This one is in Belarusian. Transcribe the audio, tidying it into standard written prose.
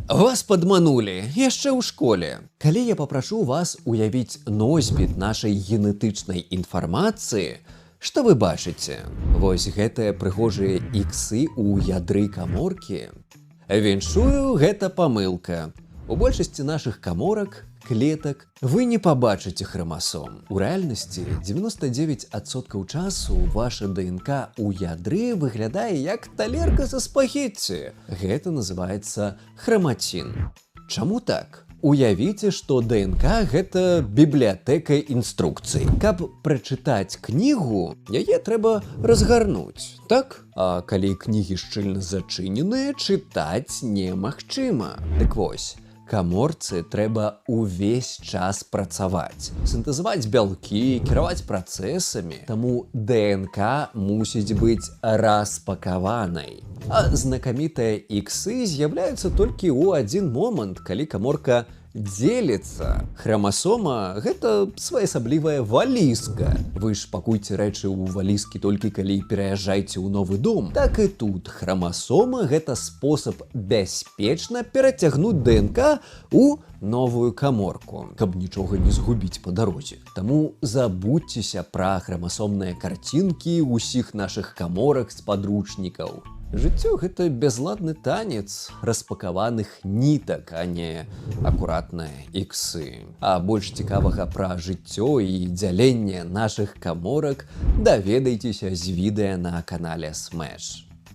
Вас падманулі яшчэ ў школе. Калі я папрашу вас уявіць носьбіт нашай генетычнай інфармацыі, што вы бачыце? Вось гэтыя прыгожыя іксы ў ядры каморкі. Віншую, гэта памылка. У большасці нашых каморак, клетак, вы не пабачыце храмасом. У рэальнасці 99% часу ваша ДНК у ядры выглядае як талерка са спагетці. Гэта называецца храмацін. Чаму так? Уявіце, што ДНК – гэта бібліятэка інструкцый. Каб прачытаць кнігу, яе трэба разгарнуць, так? А калі кнігі шчыльна зачыненыя, чытаць немагчыма. Дык вось, каморцы трэба увесь час працаваць, сінтэзаваць бялкі, кіраваць працэсамі, таму ДНК мусіць быць распакаванай. А знакамітыя іксы з'яўляюцца толькі ў адзін момант, калі каморка дзеліцца. Храмасома – гэта своеасаблівая валізка. Вы ж пакуйце рэчы ў валізкі толькі калі пераязджаеце ў новы дом. Так і тут храмасома – гэта спосаб бяспечна перацягнуць ДНК у новую каморку, каб нічога не згубіць па дарозе. Таму забудзьцеся пра храмасомныя карцінкі ўсіх нашых каморак з падручнікаў. Жыццё – гэта бязладны танец распакаваных нітак, а не акуратныя іксы. А больш цікавага пра жыццё і дзяленне нашых каморак даведайцеся з відэа на канале Smash.